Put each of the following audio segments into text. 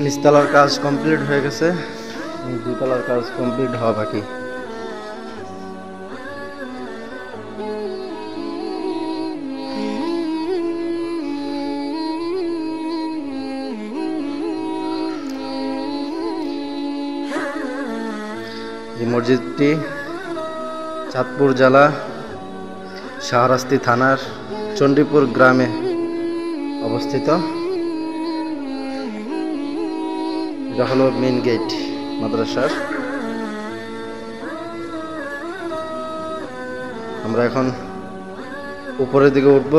নিচতলার কাজ কমপ্লিট হয়ে গেছে, দুতলার কাজ কমপ্লিট হওয়া বাকি। এই মসজিদটি চাঁদপুর জেলা শাহরাস্তি থানার চণ্ডীপুর গ্রামে অবস্থিত। এটা হলো মেইন গেট মাদ্রাসার। আমরা এখন উপরের দিকে উঠব,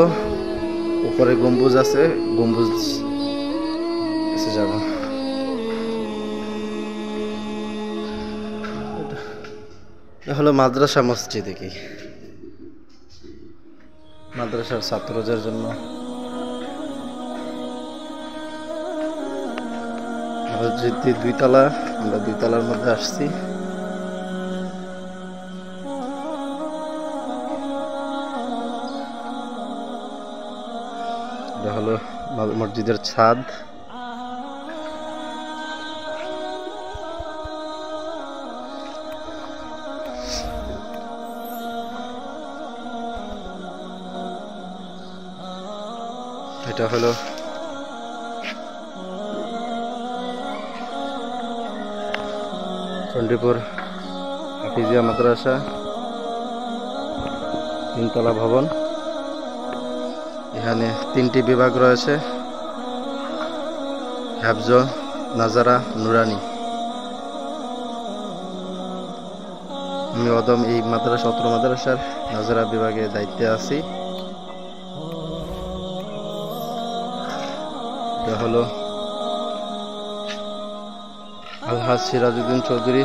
উপরে গম্বুজ আছে, গম্বুজ এসে যাব। এটা হলো মাদ্রাসা মসজিদ, কি মাদ্রাসার ছাত্রদের জন্য। মসজিদটি দুইতলা, আমরা দুইতলার মধ্যে আসছি। এটা হলো মসজিদের ছাদ। এটা হলো চণ্ডীপুর হাফিজিয়া মাদ্রাসা, তিনতলা ভবন। এখানে তিনটি বিভাগ রয়েছে, হাফজ, নাজারা, নুরানি। আমি অদম এই মাদ্রাসা, অত্র মাদ্রাসার নাজারা বিভাগে দায়িত্বে আছি। এটা হলো আলহাজ সিরাজউদ্দিন চৌধুরী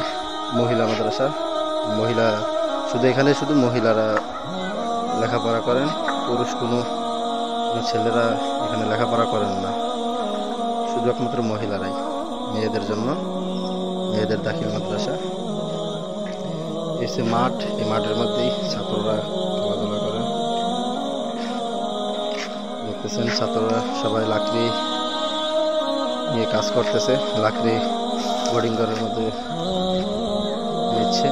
মহিলা মাদ্রাসা। মহিলা শুধু, এখানে শুধু মহিলারা লেখাপড়া করেন, পুরুষ কোনো ছেলেরা এখানে লেখাপড়া করেন না, শুধু একমাত্র মহিলারাই, মেয়েদের জন্য, মেয়েদের দাখিল মাদ্রাসা। এসে মাঠ, এই মাঠের মধ্যেই ছাত্ররা খেলাধুলা করে। দেখতেছেন ছাত্ররা সবাই লাকড়ি নিয়ে কাজ করতেছে, লাকড়ি বোর্ডিং ঘরের মধ্যে নিচ্ছে।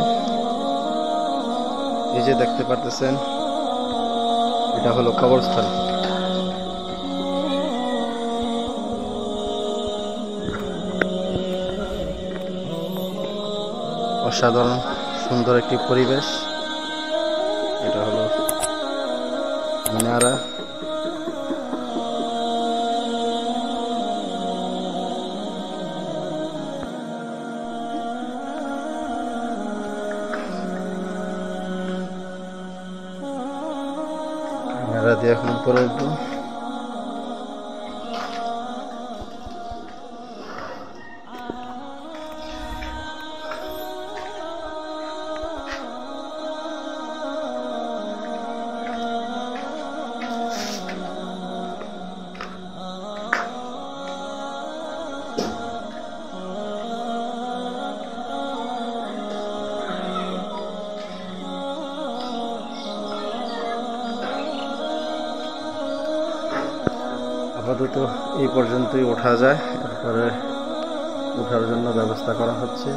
এই যে দেখতে পারতেছেন, এটা হলো কবরস্থান। অসাধারণ সুন্দর একটি পরিবেশ। এটা হলো মিনারা। মিনারা দিয়ে এখন উপরে উঠবো। আপাতত এই পর্যন্তই ওঠা যায়, এরপরে ওঠার জন্য ব্যবস্থা করা হচ্ছে।